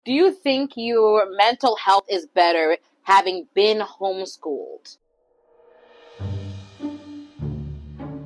Do you think your mental health is better having been homeschooled?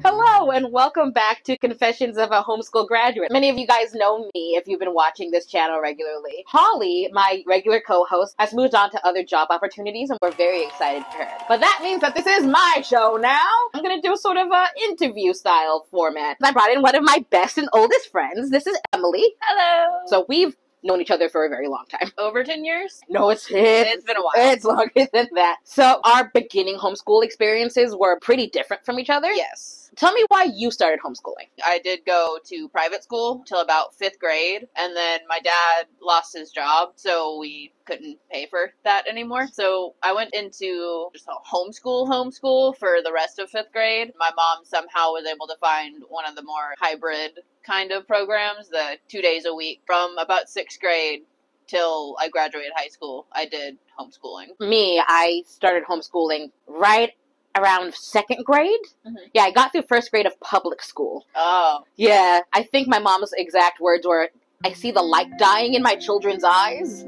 Hello, and welcome back to Confessions of a Homeschool Graduate. Many of you guys know me if you've been watching this channel regularly. Holly, my regular co-host, has moved on to other job opportunities, and we're very excited for her. But that means that this is my show now. I'm going to do sort of an interview-style format. I brought in one of my best and oldest friends. This is Emily. Hello. So we've known each other for a very long time. Over 10 years? No, it's been a while. It's longer than that. So our beginning homeschool experiences were pretty different from each other. Yes. Tell me why you started homeschooling. I did go to private school till about 5th grade, and then my dad lost his job, so we couldn't pay for that anymore. So I went into just a homeschool for the rest of 5th grade. My mom somehow was able to find one of the more hybrid kind of programs, the 2 days a week. From about 6th grade till I graduated high school, I did homeschooling. Me, I started homeschooling right around 2nd grade. Mm-hmm. Yeah, I got through 1st grade of public school. Oh. Yeah, I think my mom's exact words were, "I see the light dying in my children's eyes."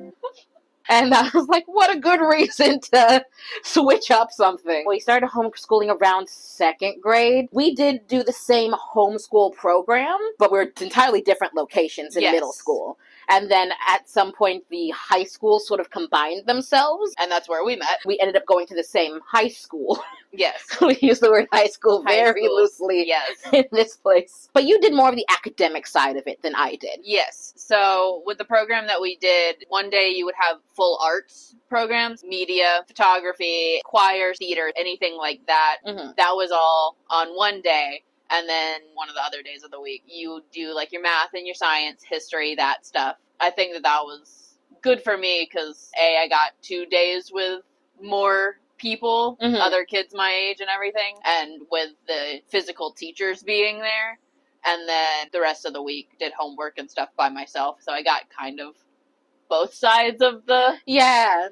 And I was like, what a good reason to switch up something. We started homeschooling around 2nd grade. We did do the same homeschool program, but we were entirely different locations in middle school. And then at some point, the high schools sort of combined themselves. And that's where we met. We ended up going to the same high school. Yes. We use the word high school very loosely in this place. But you did more of the academic side of it than I did. Yes. So with the program that we did, one day you would have full arts programs, media, photography, choir, theater, anything like that. Mm-hmm. That was all on one day. And then one of the other days of the week, you do like your math and your science, history, that stuff. I think that was good for me because, A, I got 2 days with more people, other kids my age and everything, and with the physical teachers being there. And then the rest of the week did homework and stuff by myself. So I got kind of both sides of the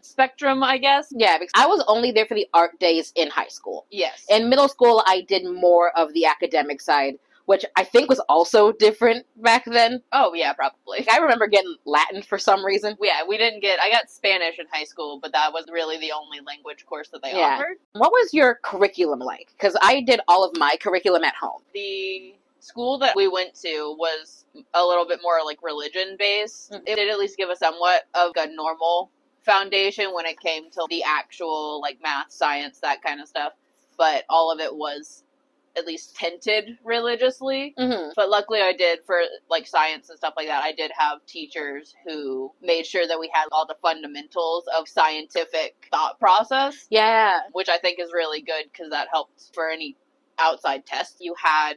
spectrum, I guess. Yeah, because I was only there for the art days in high school. Yes. In middle school, I did more of the academic side, which I think was also different back then. Oh, yeah, probably. I remember getting Latin for some reason. Yeah, I got Spanish in high school, but that was really the only language course that they offered. What was your curriculum like? Because I did all of my curriculum at home. The school that we went to was a little bit more like religion based. It did at least give us somewhat of a normal foundation when it came to the actual like math, science, that kind of stuff. But all of it was at least tinted religiously. But luckily I did, for like science and stuff like that, I did have teachers who made sure that we had all the fundamentals of scientific thought process. Yeah. Which I think is really good because that helped for any outside test you had.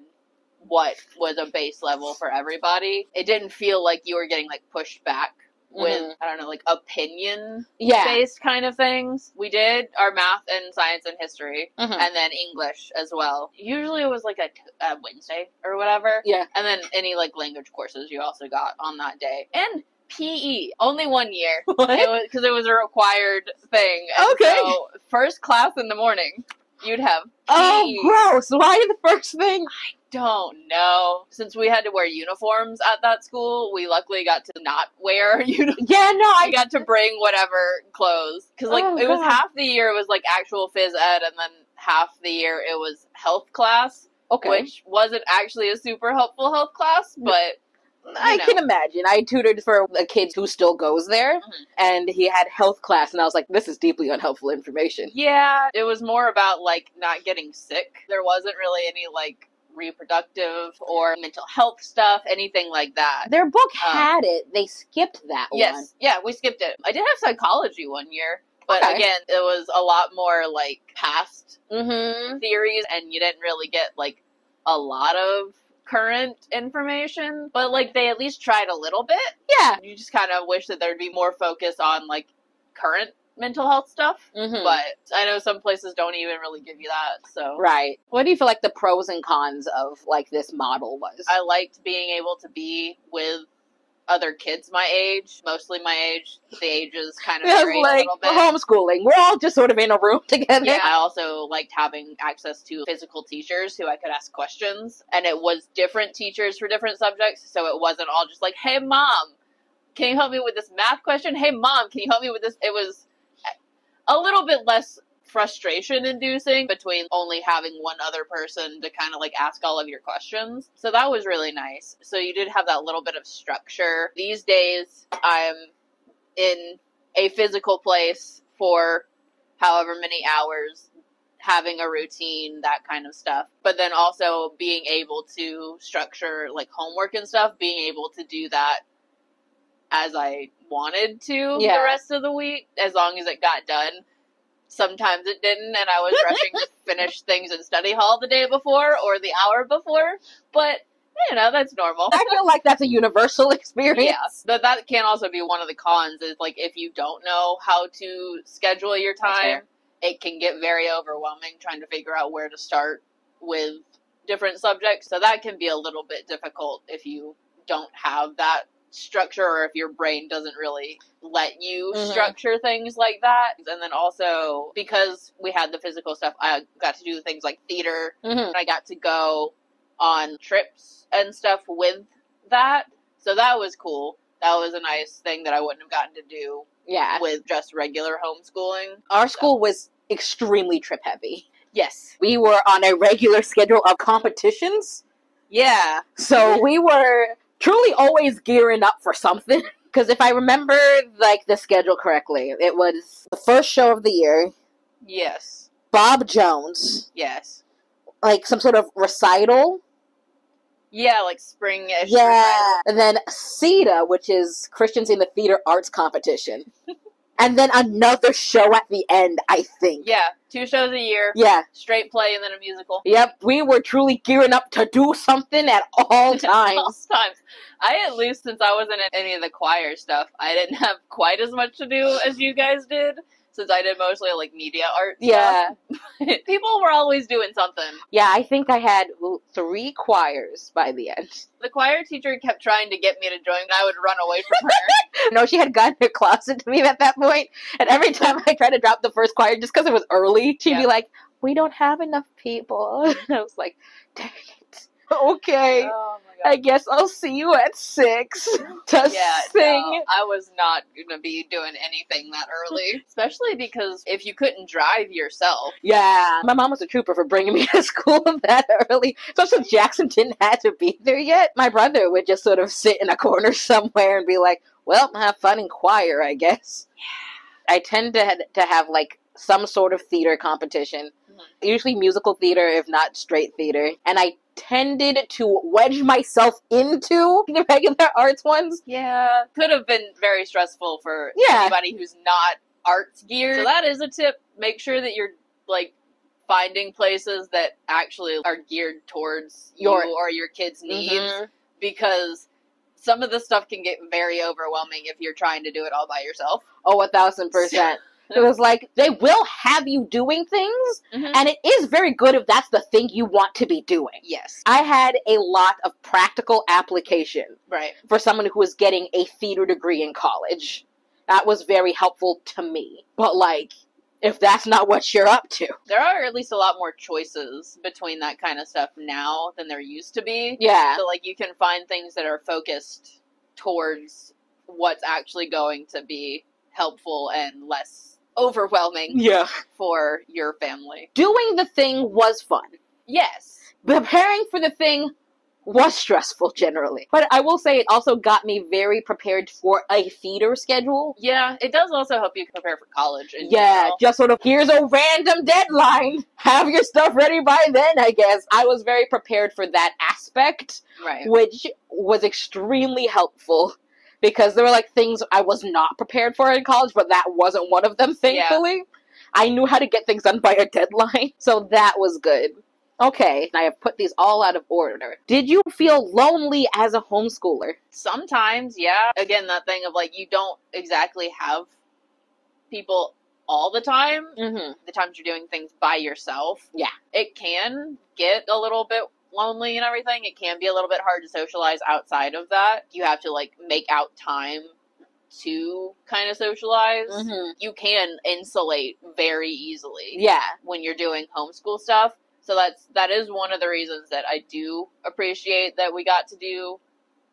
What was a base level for everybody. It didn't feel like you were getting like pushed back with, I don't know, like opinion based kind of things. We did our math and science and history and then English as well. Usually it was like a Wednesday or whatever. Yeah. And then any like language courses you also got on that day. And PE, only 1 year. What? Because it was a required thing. And so first class in the morning, you'd have PE. Oh, gross. Why the first thing? I don't know. Since we had to wear uniforms at that school, we luckily got to not wear uniforms. Yeah, no, I got to bring whatever clothes. Because, like, it was half the year it was, like, actual phys ed, and then half the year it was health class. Okay. Which wasn't actually a super helpful health class, but I can imagine. I tutored for a kid who still goes there, and he had health class, and I was like, this is deeply unhelpful information. Yeah, it was more about, like, not getting sick. There wasn't really any, like, reproductive or mental health stuff, anything like that. Their book had it. They skipped that one. Yes. Yeah, we skipped it. I did have psychology 1 year, but again, it was a lot more, like, past theories, and you didn't really get, like, a lot of current information, but like they at least tried a little bit. Yeah. You just kind of wish that there'd be more focus on like current mental health stuff, but I know some places don't even really give you that, so. Right. What do you feel like the pros and cons of like this model was? I liked being able to be with other kids my age, mostly my age. The ages kind of vary a little bit. Homeschooling. We're all just sort of in a room together. Yeah, I also liked having access to physical teachers who I could ask questions. And it was different teachers for different subjects, so it wasn't all just like, hey, Mom, can you help me with this math question? Hey, Mom, can you help me with this? It was a little bit less frustration inducing between only having one other person to kind of like ask all of your questions. So that was really nice. So you did have that little bit of structure. These days, I'm in a physical place for however many hours, having a routine, that kind of stuff. But then also being able to structure like homework and stuff, being able to do that as I wanted to the rest of the week, as long as it got done. Sometimes it didn't, and I was rushing to finish things in study hall the day before or the hour before. But, you know, that's normal. I feel like that's a universal experience. Yeah, but that can also be one of the cons, is like if you don't know how to schedule your time, it can get very overwhelming trying to figure out where to start with different subjects. So that can be a little bit difficult if you don't have that structure, or if your brain doesn't really let you structure things like that. And then also, because we had the physical stuff, I got to do things like theater, and I got to go on trips and stuff with that. So that was cool. That was a nice thing that I wouldn't have gotten to do with just regular homeschooling. Our school was extremely trip heavy. Yes. We were on a regular schedule of competitions. Yeah. So we were truly always gearing up for something. Because if I remember, like, the schedule correctly, it was the first show of the year. Yes. Bob Jones. Yes. Like, some sort of recital. Yeah, like spring-ish. Yeah. Recital. And then CETA, which is Christians in the Theater Arts Competition. And then another show at the end, I think. Yeah, 2 shows a year. Yeah. Straight play and then a musical. Yep, we were truly gearing up to do something at all times. All times. I, at least since I wasn't in any of the choir stuff, I didn't have quite as much to do as you guys did, since I did mostly like media art stuff. People were always doing something. Yeah, I think I had 3 choirs by the end. The choir teacher kept trying to get me to join, and I would run away from her. No, she had gotten her closet to me at that point, and every time I tried to drop the first choir, just because it was early, she'd be like, "We don't have enough people." And I was like, "Dang it. Okay, oh my God. I guess I'll see you at 6 to sing." No, I was not going to be doing anything that early. Especially because if you couldn't drive yourself. Yeah. My mom was a trooper for bringing me to school that early. Especially Jackson didn't have to be there yet. My brother would just sort of sit in a corner somewhere and be like, "Well, have fun in choir, I guess." Yeah. I tend to have, like, some sort of theater competition. Usually musical theater, if not straight theater. And I tended to wedge myself into the regular arts ones. Yeah. Could have been very stressful for anybody who's not arts geared. So that is a tip. Make sure that you're, like, finding places that actually are geared towards you or your kids' needs. Because some of the stuff can get very overwhelming if you're trying to do it all by yourself. Oh, 1,000%. It was like, they will have you doing things, and it is very good if that's the thing you want to be doing. Yes. I had a lot of practical application for someone who was getting a theater degree in college. That was very helpful to me. But, like, if that's not what you're up to. There are at least a lot more choices between that kind of stuff now than there used to be. Yeah. So, like, you can find things that are focused towards what's actually going to be helpful and less overwhelming for your family. Doing the thing was fun. Yes. Preparing for the thing was stressful generally. But I will say it also got me very prepared for a theater schedule. Yeah, it does also help you prepare for college in general. Just sort of, here's a random deadline. Have your stuff ready by then, I guess. I was very prepared for that aspect, which was extremely helpful. Because there were, like, things I was not prepared for in college, but that wasn't one of them, thankfully. Yeah. I knew how to get things done by a deadline, so that was good. Okay, I have put these all out of order. Did you feel lonely as a homeschooler? Sometimes, yeah. Again, that thing of, like, you don't exactly have people all the time. The times you're doing things by yourself. Yeah. It can get a little bit lonely and everything. It can be a little bit hard to socialize outside of that. You have to, like, make out time to kind of socialize. You can insulate very easily when you're doing homeschool stuff. So that is one of the reasons that I do appreciate that we got to do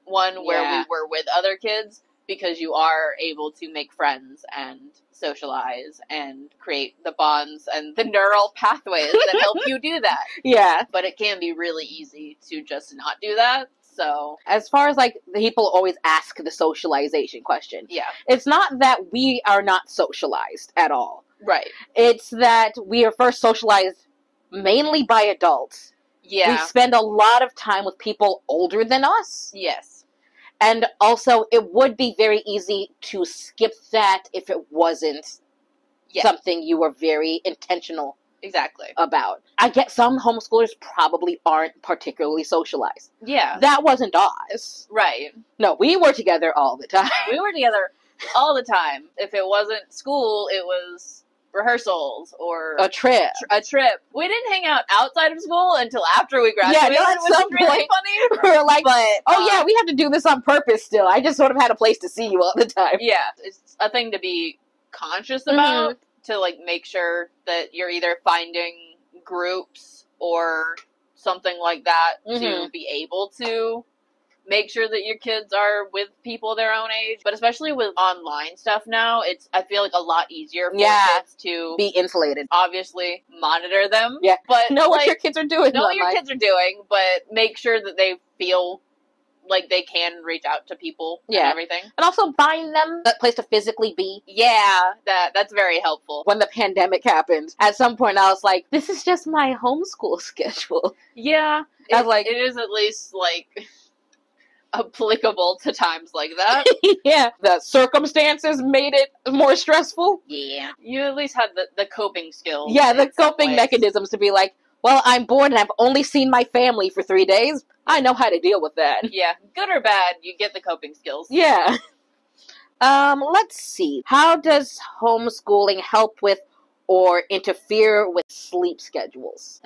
one where we were with other kids, because you are able to make friends and socialize and create the bonds and the neural pathways that help you do that. Yeah. But it can be really easy to just not do that. So, as far as like people always ask the socialization question, yeah. It's not that we are not socialized at all. Right. It's that we are first socialized mainly by adults. Yeah. We spend a lot of time with people older than us. Yes. And also, it would be very easy to skip that if it wasn't something you were very intentional about. I get some homeschoolers probably aren't particularly socialized. Yeah. That wasn't us. Right. No, we were together all the time. We were together all the time. If it wasn't school, it was rehearsals or a trip. We didn't hang out outside of school until after we graduated. Yeah, it was really funny. We were like, but, yeah, we have to do this on purpose still. I just sort of had a place to see you all the time. Yeah, it's a thing to be conscious about, to like make sure that you're either finding groups or something like that to be able to make sure that your kids are with people their own age. But especially with online stuff now, I feel like a lot easier for kids to be insulated. Obviously, monitor them. Yeah, but know what your kids are doing. Know what your kids are doing, but make sure that they feel like they can reach out to people and everything. And also find them a place to physically be. Yeah, that's very helpful. When the pandemic happened, at some point I was like, this is just my homeschool schedule. Yeah. I was like, it is at least like applicable to times like that. Yeah. The circumstances made it more stressful. Yeah. You at least had the coping skills. Yeah, the coping mechanisms to be like, well, I'm bored and I've only seen my family for 3 days. I know how to deal with that. Yeah. Good or bad, you get the coping skills. Yeah. Let's see. How does homeschooling help with or interfere with sleep schedules?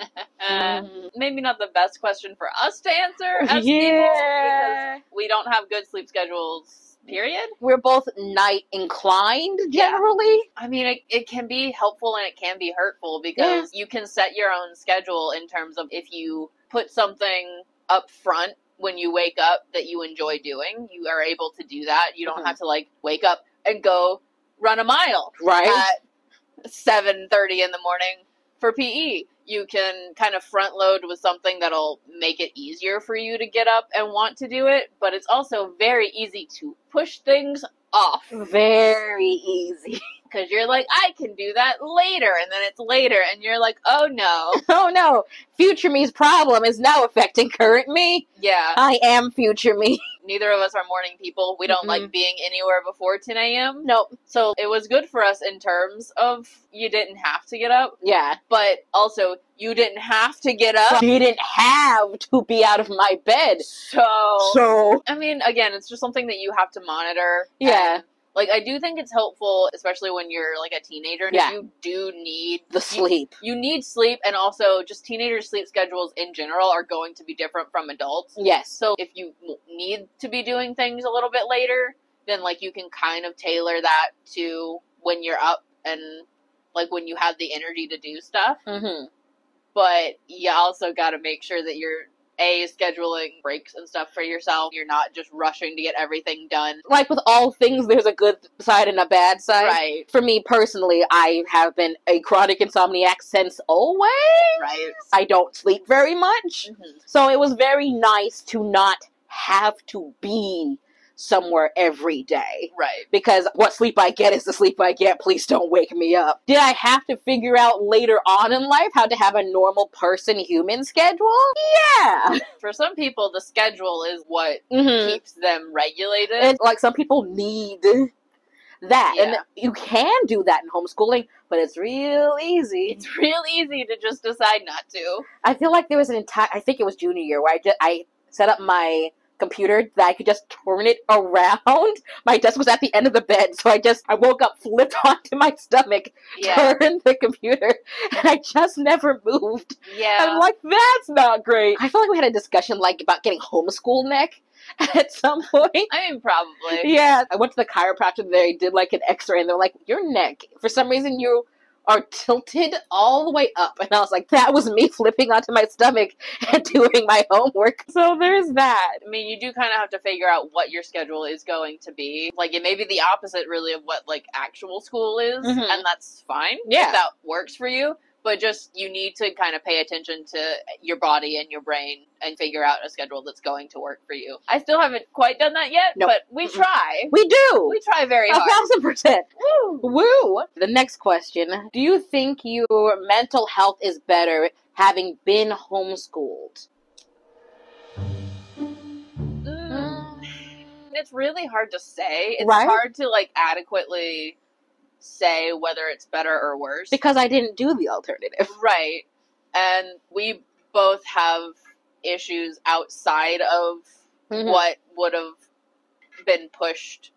Maybe not the best question for us to answer as people, because we don't have good sleep schedules, period. We're both night inclined, generally. I mean, it can be helpful and it can be hurtful, because you can set your own schedule in terms of if you put something up front when you wake up that you enjoy doing, you are able to do that. You don't have to like wake up and go run a mile at 7:30 in the morning for PE. You can kind of front load with something that'll make it easier for you to get up and want to do it, but it's also very easy to push things off. Very easy. Because you're like, I can do that later, and then it's later, and you're like, oh no. Oh no. Future me's problem is now affecting current me. Yeah. I am future me. Neither of us are morning people. We don't like being anywhere before 10 a.m. Nope. So it was good for us in terms of you didn't have to get up. Yeah. But also, you didn't have to get up. You didn't have to be out of my bed. So. I mean, again, it's just something that you have to monitor. Yeah. Like, I do think it's helpful, especially when you're, like, a teenager. Yeah. You do need the sleep. You need sleep, and also just teenagers' sleep schedules in general are going to be different from adults. Yes. So if you need to be doing things a little bit later, then, like, you can kind of tailor that to when you're up and, like, when you have the energy to do stuff. Mm-hmm. But you also got to make sure that you're scheduling breaks and stuff for yourself. You're not just rushing to get everything done. Like with all things, there's a good side and a bad side. Right. For me personally, I have been a chronic insomniac since always. Right. I don't sleep very much. Mm-hmm. So it was very nice to not have to be somewhere every day. Right. Because what sleep I get is the sleep I get. Please don't wake me up. Did I have to figure out later on in life how to have a normal person human schedule? Yeah. For some people, the schedule is what keeps them regulated. And like some people need that. Yeah. And you can do that in homeschooling, but it's real easy. It's real easy to just decide not to. I feel like there was I think it was junior year, where I set up my computer that I could just turn it around. My desk was at the end of the bed, so I woke up, flipped onto my stomach, turned the computer, and I just never moved. Yeah. I'm like, that's not great. I feel like we had a discussion like about getting homeschool neck at some point. I mean, probably. Yeah. I went to the chiropractor, they did like an x-ray, and they're like, your neck, for some reason you are tilted all the way up. And I was like, that was me flipping onto my stomach and doing my homework. So there's that. I mean, you do kind of have to figure out what your schedule is going to be. Like, it may be the opposite, really, of what, like, actual school is, and that's fine if that works for you. But just, you need to kind of pay attention to your body and your brain and figure out a schedule that's going to work for you. I still haven't quite done that yet, but we try. We do. We try very hard. 1,000%. Woo! Woo! The next question. Do you think your mental health is better having been homeschooled? It's really hard to say. It's Right? hard to, like, adequately say whether it's better or worse. Because I didn't do the alternative. Right. And we both have issues outside of what would have been pushed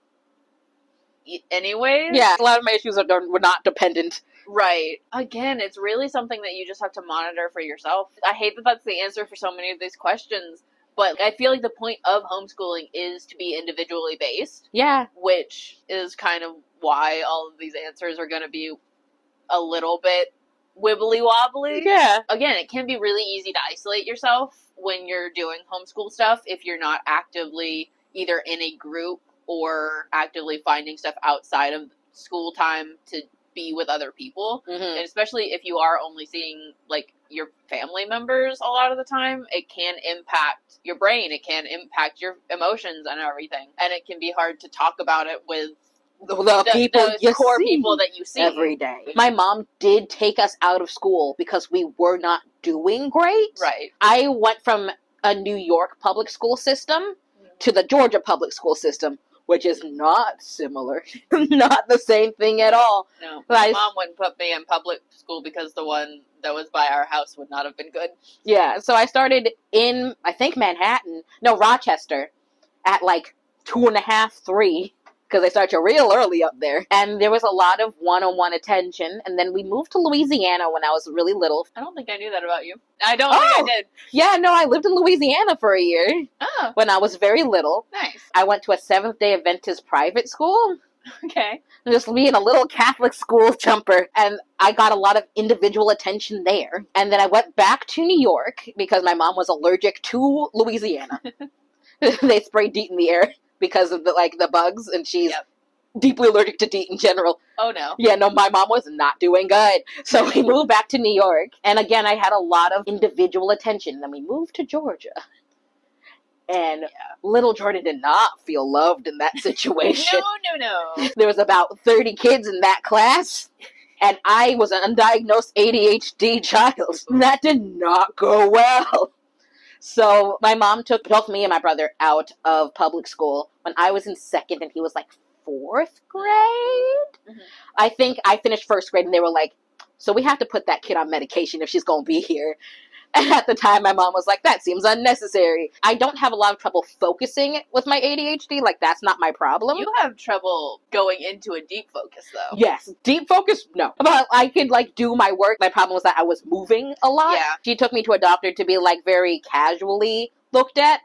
anyways. Yeah, a lot of my issues were not dependent. Right. Again, it's really something that you just have to monitor for yourself. I hate that that's the answer for so many of these questions, but I feel like the point of homeschooling is to be individually based. Yeah. Which is kind of why all of these answers are going to be a little bit wibbly wobbly. Yeah. Again, it can be really easy to isolate yourself when you're doing homeschool stuff if you're not actively either in a group or actively finding stuff outside of school time to be with other people. And especially if you are only seeing, like, your family members a lot of the time, it can impact your brain. It can impact your emotions and everything. And it can be hard to talk about it with the people the core people that you see every day. My mom did take us out of school because we were not doing great. Right. I went from a New York public school system to the Georgia public school system, which is not similar. Not the same thing at all. No. My mom wouldn't put me in public school because the one that was by our house would not have been good. Yeah, so I started in, I think, Rochester, at like 2.5, 3, because they start you real early up there. And there was a lot of one-on-one attention. And then we moved to Louisiana when I was really little. I don't think I knew that about you. I don't think I did. Yeah, no, I lived in Louisiana for a year. Oh. When I was very little. Nice. I went to a Seventh-day Adventist private school. Okay. Just being a little Catholic school jumper. And I got a lot of individual attention there. And then I went back to New York because my mom was allergic to Louisiana. They spray DEET in the air because of the bugs, and she's deeply allergic to DEET in general. Oh, no. Yeah, no, my mom was not doing good. So we moved back to New York. And again, I had a lot of individual attention. Then we moved to Georgia. And little Jordan did not feel loved in that situation. No. There was about 30 kids in that class, and I was an undiagnosed ADHD child. That did not go well. So my mom took both me and my brother out of public school when I was in 2nd, and he was like 4th grade. I think I finished 1st grade, and they were like, so we have to put that kid on medication if she's going to be here. And at the time, my mom was like, that seems unnecessary. I don't have a lot of trouble focusing with my ADHD. Like, that's not my problem. You have trouble going into a deep focus, though. Yes. Deep focus? No. But I could, do my work. My problem was that I was moving a lot. Yeah. She took me to a doctor to be, very casually looked at.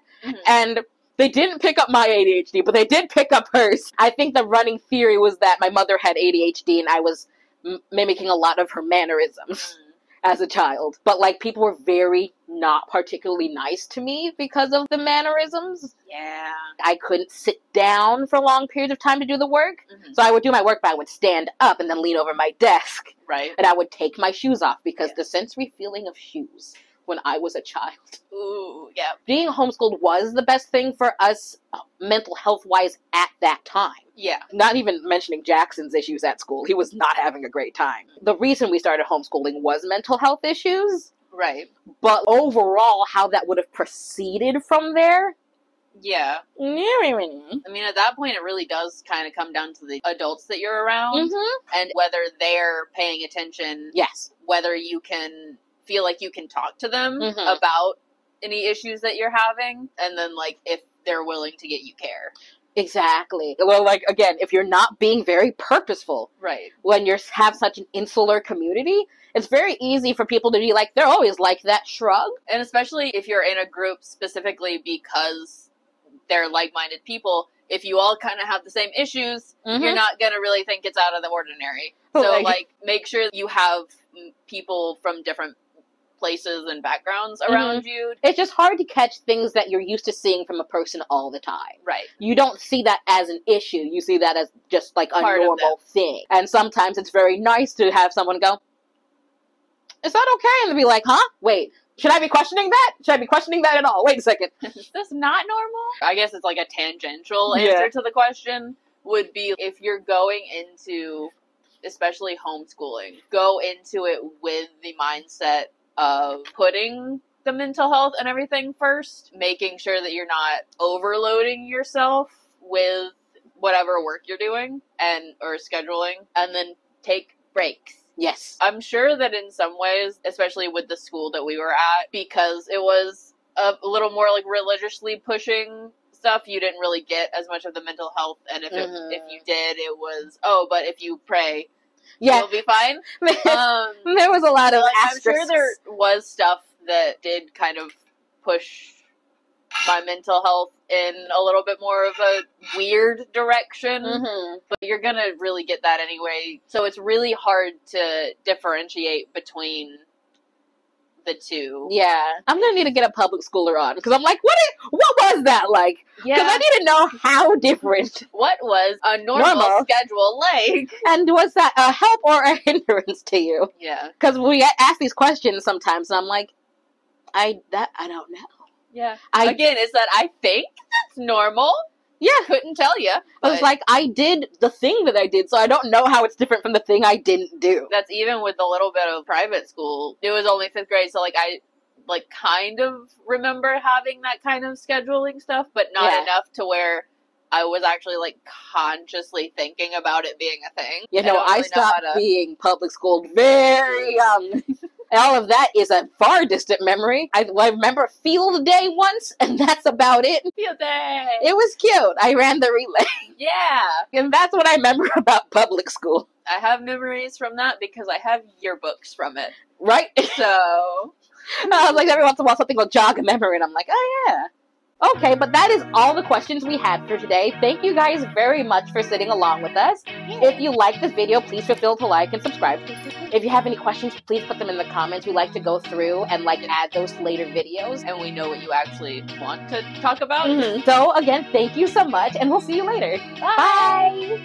And they didn't pick up my ADHD, but they did pick up hers. I think the running theory was that my mother had ADHD and I was mimicking a lot of her mannerisms as a child. But, people were very not particularly nice to me because of the mannerisms. Yeah. I couldn't sit down for long periods of time to do the work. So I would do my work, but I would stand up and then lean over my desk. Right. And I would take my shoes off because the sensory feeling of shoes when I was a child. Ooh, yeah. Being homeschooled was the best thing for us mental health-wise at that time. Yeah. Not even mentioning Jackson's issues at school. He was not having a great time. The reason we started homeschooling was mental health issues. Right. But overall, how that would have proceeded from there... Yeah. I mean, at that point, it really does kind of come down to the adults that you're around. And whether they're paying attention. Yes. Whether you can feel like you can talk to them about any issues that you're having. And then, if they're willing to get you care. Exactly. Well, again, if you're not being very purposeful. Right. When you have such an insular community, it's very easy for people to be they're always like that, shrug. And especially if you're in a group specifically because they're like-minded people, if you all kind of have the same issues, Mhm. you're not going to really think it's out of the ordinary. So, like, make sure you have people from different places and backgrounds around you. It's just hard to catch things that you're used to seeing from a person all the time. Right. You don't see that as an issue. You see that as just like a normal thing. And sometimes it's very nice to have someone go, is that okay? And be like, huh? Wait, should I be questioning that? Should I be questioning that at all? Wait a second. Is this not normal? I guess it's like a tangential answer to the question would be, if you're going into, especially homeschooling, go into it with the mindset of putting the mental health and everything first, making sure that you're not overloading yourself with whatever work you're doing or scheduling, and then take breaks. Yes. I'm sure that in some ways, especially with the school that we were at, because it was a little more like religiously pushing stuff, you didn't really get as much of the mental health, and if you did, it was, but if you pray, you'll be fine. There was a lot of asterisks. I'm sure there was stuff that did kind of push my mental health in a little bit more of a weird direction, but you're gonna really get that anyway, so it's really hard to differentiate between the two. Yeah, I'm gonna need to get a public schooler on, because I'm like, what was that like? Yeah, because I need to know how different. What was a normal schedule like? And was that a help or a hindrance to you? Yeah, because we ask these questions sometimes, and I'm like, I don't know. Yeah, again, it's that I think that's normal. Yeah, couldn't tell you. I was like, I did the thing that I did, so I don't know how it's different from the thing I didn't do. That's even with a little bit of private school. It was only 5th grade, so like I kind of remember having that kind of scheduling stuff, but not enough to where I was actually like consciously thinking about it being a thing. You know, I stopped being public school very young. All of that is a far distant memory. I remember field day once, and that's about it. Field day! It was cute. I ran the relay. Yeah! And that's what I remember about public school. I have memories from that because I have yearbooks from it. Right? So... I was like, every once in a while something will jog a memory, and I'm like, oh yeah. Okay, but that is all the questions we had for today. Thank you guys very much for sitting along with us. If you like this video, please feel free to like and subscribe. If you have any questions, please put them in the comments. We like to go through and add those to later videos. And we know what you actually want to talk about. So again, thank you so much, and we'll see you later. Bye!